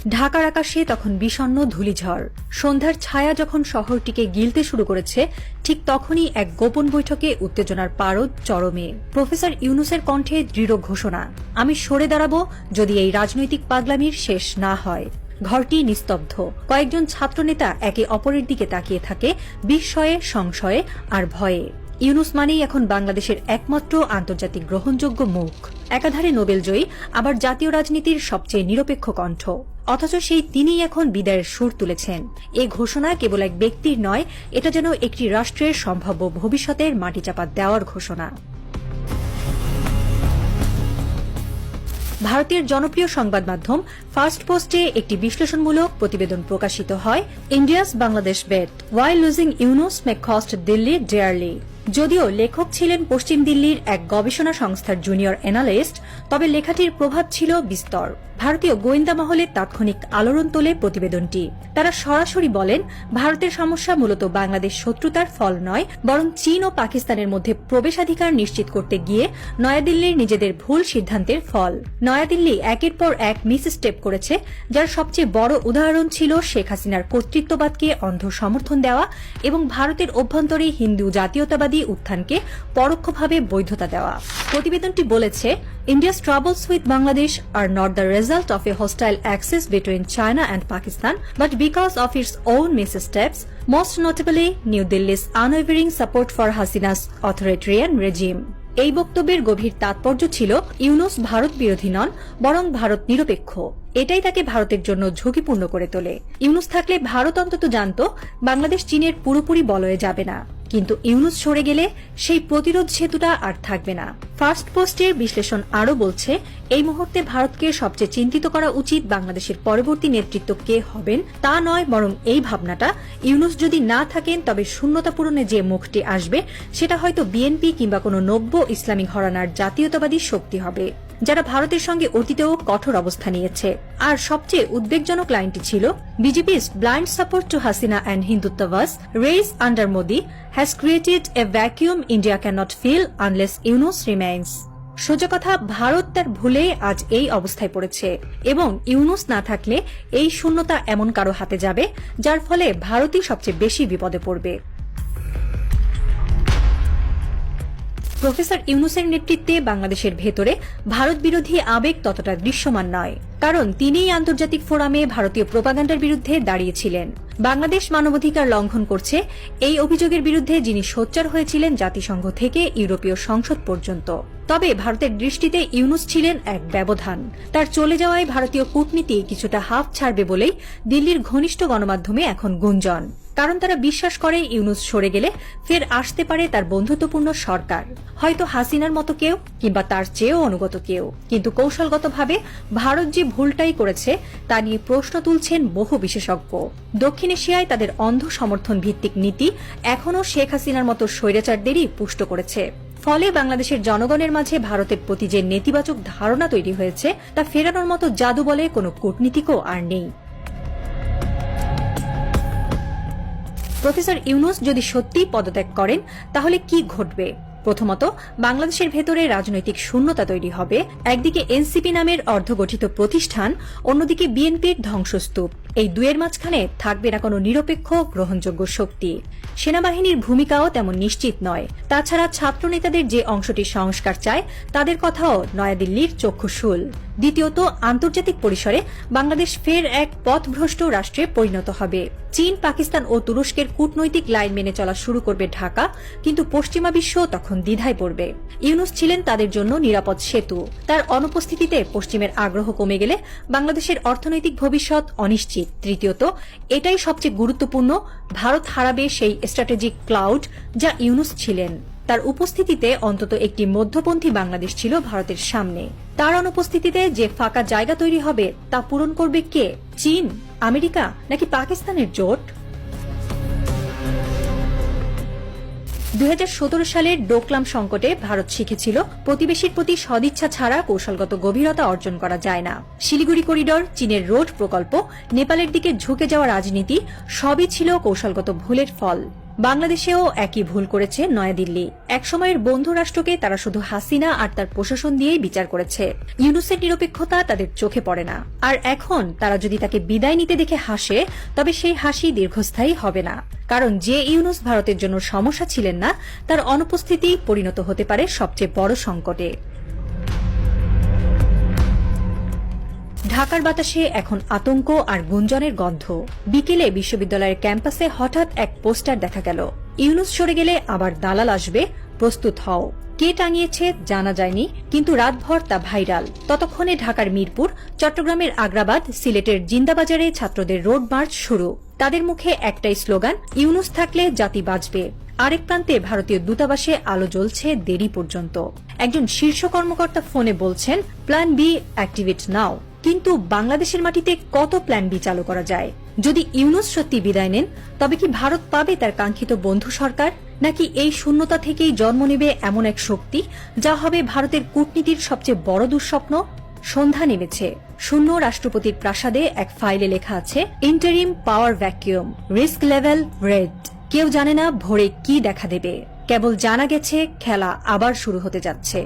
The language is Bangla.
ঢাকার আকাশে তখন বিষণ্ণ ধূলিঝড়। সন্ধ্যার ছায়া যখন শহরটিকে গিলতে শুরু করেছে, ঠিক তখনই এক গোপন বৈঠকে উত্তেজনার পারদ চরমে। প্রফেসর ইউনূসের কণ্ঠে দৃঢ় ঘোষণা, আমি সরে দাঁড়াবো যদি এই রাজনৈতিক পাগলামির শেষ না হয়। ঘরটি নিস্তব্ধ। কয়েকজন ছাত্রনেতা একে অপরের দিকে তাকিয়ে থাকে বিস্ময়ে, সংশয়ে আর ভয়ে। ইউনূস মানেই এখন বাংলাদেশের একমাত্র আন্তর্জাতিক গ্রহণযোগ্য মুখ। একাধারে নোবেলজয়ী, আবার জাতীয় রাজনীতির সবচেয়ে নিরপেক্ষ কণ্ঠ। অথচ সেই তিনিই এখন বিদায়ের সুর তুলেছেন। এ ঘোষণা কেবল এক ব্যক্তির নয়, এটা যেন একটি রাষ্ট্রের সম্ভাব্য ভবিষ্যতের মাটিচাপা দেওয়ার ঘোষণা। ভারতের জনপ্রিয় সংবাদ মাধ্যম ফার্স্ট পোস্টে একটি বিশ্লেষণমূলক প্রতিবেদন প্রকাশিত হয়, India's Bangladesh bet, why losing Yunus may cost Delhi dearly. যদিও লেখক ছিলেন পশ্চিম দিল্লির এক গবেষণা সংস্থার জুনিয়র অ্যানালিস্ট, তবে লেখাটির প্রভাব ছিল বিস্তর। ভারতীয় গোয়েন্দা মহলে তাৎক্ষণিক আলোড়ন তোলে প্রতিবেদনটি। তারা সরাসরি বলেন, ভারতের সমস্যা মূলত বাংলাদেশ শত্রুতার ফল নয়, বরং চীন ও পাকিস্তানের মধ্যে প্রবেশাধিকার নিশ্চিত করতে গিয়ে নয়াদিল্লির নিজেদের ভুল সিদ্ধান্তের ফল। নয়াদিল্লি একের পর এক মিস স্টেপ করেছে, যার সবচেয়ে বড় উদাহরণ ছিল শেখ হাসিনার কর্তৃত্ববাদকে অন্ধ সমর্থন দেওয়া এবং ভারতের অভ্যন্তরে হিন্দু জাতীয়তাবাদী উত্থানকে পরোক্ষভাবে বৈধতা দেওয়া। প্রতিবেদনটি বলেছে, India's troubles with Bangladesh are not the result of a hostile axis between China and Pakistan, but because of its own missteps, most notably New Delhi's unwavering support for Hasina's authoritarian regime. এই বক্তব্যের গভীর তাৎপর্য ছিল, ইউনূস ভারত বিরোধী নন, বরং ভারত নিরপেক্ষ। এটাই তাকে ভারতের জন্য ঝুঁকিপূর্ণ করে তোলে। ইউনূস থাকলে ভারত অন্তত জানত বাংলাদেশ চীনের পুরোপুরি বলয়ে যাবে না, কিন্তু ইউনূস সরে গেলে সেই প্রতিরোধ সেতুটা আর থাকবে না। ফার্স্ট পোস্টের বিশ্লেষণ আরও বলছে, এই মুহূর্তে ভারতকে সবচেয়ে চিন্তিত করা উচিত বাংলাদেশের পরবর্তী নেতৃত্ব কে হবেন তা নয়, বরং এই ভাবনাটা, ইউনূস যদি না থাকেন তবে শূন্যতা পূরণে যে মুখটি আসবে সেটা হয়তো বিএনপি কিংবা কোনো নব্য ইসলামী ঘরানার জাতীয়তাবাদী শক্তি হবে, যারা ভারতের সঙ্গে অতীতেও কঠোর অবস্থা নিয়েছে। আর সবচেয়ে উদ্বেগজনক লাইনটি ছিল, বিজেপি's blind support to Hasina and Hindutva's raised under Modi has created a vacuum India cannot fill unless Yunus remains. সোজা কথা, ভারত তার ভুলে আজ এই অবস্থায় পড়েছে এবং ইউনূস না থাকলে এই শূন্যতা এমন কারো হাতে যাবে যার ফলে ভারতই সবচেয়ে বেশি বিপদে পড়বে। প্রফেসর ইউনূসের নেতৃত্বে বাংলাদেশের ভেতরে ভারত বিরোধী আবেগ ততটা দৃশ্যমান নয়, কারণ তিনিই আন্তর্জাতিক ফোরামে ভারতীয় প্রোপাগান্ডার বিরুদ্ধে দাঁড়িয়েছিলেন। বাংলাদেশ মানবাধিকার লঙ্ঘন করছে, এই অভিযোগের বিরুদ্ধে যিনি সোচ্চার হয়েছিলেন জাতিসংঘ থেকে ইউরোপীয় সংসদ পর্যন্ত। তবে ভারতের দৃষ্টিতে ইউনূস ছিলেন এক ব্যবধান। তার চলে যাওয়ায় ভারতীয় কূটনীতি কিছুটা হাফ ছাড়বে বলেই দিল্লির ঘনিষ্ঠ গণমাধ্যমে এখন গুঞ্জন। কারণ তারা বিশ্বাস করে ইউনূস সরে গেলে ফের আসতে পারে তার বন্ধুত্বপূর্ণ সরকার, হয়তো হাসিনার মতো কেউ কিংবা তার চেয়েও অনুগত কেউ। কিন্তু কৌশলগতভাবে ভারত যে ভুলটাই করেছে তা নিয়ে প্রশ্ন তুলছেন বহু বিশেষজ্ঞ। দক্ষিণ এশিয়ায় তাদের অন্ধ সমর্থন ভিত্তিক নীতি এখনও শেখ হাসিনার মতো স্বৈরাচারদেরই পুষ্ট করেছে। ফলে বাংলাদেশের জনগণের মাঝে ভারতের প্রতি যে নেতিবাচক ধারণা তৈরি হয়েছে তা ফেরানোর মতো জাদু বলে কোনো কূটনীতিকও আর নেই। প্রফেসর ইউনূস যদি সত্যিই পদত্যাগ করেন তাহলে কি ঘটবে? প্রথমত, বাংলাদেশের ভেতরে রাজনৈতিক শূন্যতা তৈরি হবে। একদিকে এনসিপি নামের অর্ধগঠিত প্রতিষ্ঠান, অন্যদিকে বিএনপির ধ্বংসস্তূপ। এই দুয়ের মাঝখানে থাকবে না কোনো নিরপেক্ষ গ্রহণযোগ্য শক্তি। সেনাবাহিনীর ভূমিকাও তেমন নিশ্চিত নয়। তাছাড়া ছাত্রনেতাদের যে অংশটি সংস্কার চায় তাদের কথাও নয়াদিল্লির চক্ষুশূল। দ্বিতীয়ত, আন্তর্জাতিক পরিসরে বাংলাদেশ ফের এক পথভ্রষ্ট রাষ্ট্রে পরিণত হবে। চীন, পাকিস্তান ও তুরস্কের কূটনৈতিক লাইন মেনে চলা শুরু করবে ঢাকা, কিন্তু পশ্চিমা বিশ্ব তখন দ্বিধায় পড়বে। ইউনূস ছিলেন তাদের জন্য নিরাপদ সেতু। তার অনুপস্থিতিতে পশ্চিমের আগ্রহ কমে গেলে বাংলাদেশের অর্থনৈতিক ভবিষ্যৎ অনিশ্চিত। তৃতীয়ত, এটাই সবচেয়ে গুরুত্বপূর্ণ, ভারত হারাবে সেই স্ট্র্যাটেজিক ক্লাউড যা ইউনূস ছিলেন। তার উপস্থিতিতে অন্তত একটি মধ্যপন্থী বাংলাদেশ ছিল ভারতের সামনে। তার অনুপস্থিতিতে যে ফাঁকা জায়গা তৈরি হবে তা পূরণ করবে কে? চীন, আমেরিকা নাকি পাকিস্তানের জোট? 2017 সালের ডোকলাম সংকটে ভারত শিখেছিল প্রতিবেশীর প্রতি সদিচ্ছা ছাড়া কৌশলগত গভীরতা অর্জন করা যায় না। শিলিগুড়ি করিডর, চীনের রোড প্রকল্প, নেপালের দিকে ঝুঁকে যাওয়া রাজনীতি সবই ছিল কৌশলগত ভুলের ফল। বাংলাদেশেও একই ভুল করেছে নয়াদিল্লি। একসময়ের বন্ধু রাষ্ট্রকে তারা শুধু হাসিনা আর তার প্রশাসন দিয়েই বিচার করেছে। ইউনূসের নিরপেক্ষতা তাদের চোখে পড়ে না। আর এখন তারা যদি তাকে বিদায় নিতে দেখে হাসে, তবে সেই হাসি দীর্ঘস্থায়ী হবে না। কারণ যে ইউনূস ভারতের জন্য সমস্যা ছিলেন না, তার অনুপস্থিতি পরিণত হতে পারে সবচেয়ে বড় সংকটে। ঢাকার বাতাসে এখন আতঙ্ক আর গুঞ্জনের গন্ধ। বিকেলে বিশ্ববিদ্যালয়ের ক্যাম্পাসে হঠাৎ এক পোস্টার দেখা গেল, ইউনূস সরে গেলে আবার দালাল আসবে, প্রস্তুত হও। কে টাঙিয়েছে জানা যায়নি, কিন্তু রাতভর তা ভাইরাল। ততক্ষণে ঢাকার মিরপুর, চট্টগ্রামের আগ্রাবাদ, সিলেটের জিন্দাবাজারে ছাত্রদের রোড মার্চ শুরু। তাদের মুখে একটাই স্লোগান, ইউনূস থাকলে জাতি বাঁচবে। আরেক প্রান্তে ভারতীয় দূতাবাসে আলো জ্বলছে দেরি পর্যন্ত। একজন শীর্ষ কর্মকর্তা ফোনে বলছেন, প্ল্যান বি অ্যাক্টিভেট নাও। কিন্তু বাংলাদেশের মাটিতে কত প্ল্যান বি চালু করা যায়? যদি ইউনূস সত্যি বিদায় নেন, তবে কি ভারত পাবে তার কাঙ্ক্ষিত বন্ধু সরকার, নাকি এই শূন্যতা থেকেই জন্ম নেবে এমন এক শক্তি যা হবে ভারতের কূটনীতির সবচেয়ে বড় দুঃস্বপ্ন? সন্ধ্যা নেমেছে। শূন্য রাষ্ট্রপতির প্রাসাদে এক ফাইলে লেখা আছে, ইন্টারিম পাওয়ার ভ্যাকিউম, রিস্ক লেভেল রেড। কেউ জানে না ভোরে কি দেখা দেবে, কেবল জানা গেছে খেলা আবার শুরু হতে যাচ্ছে।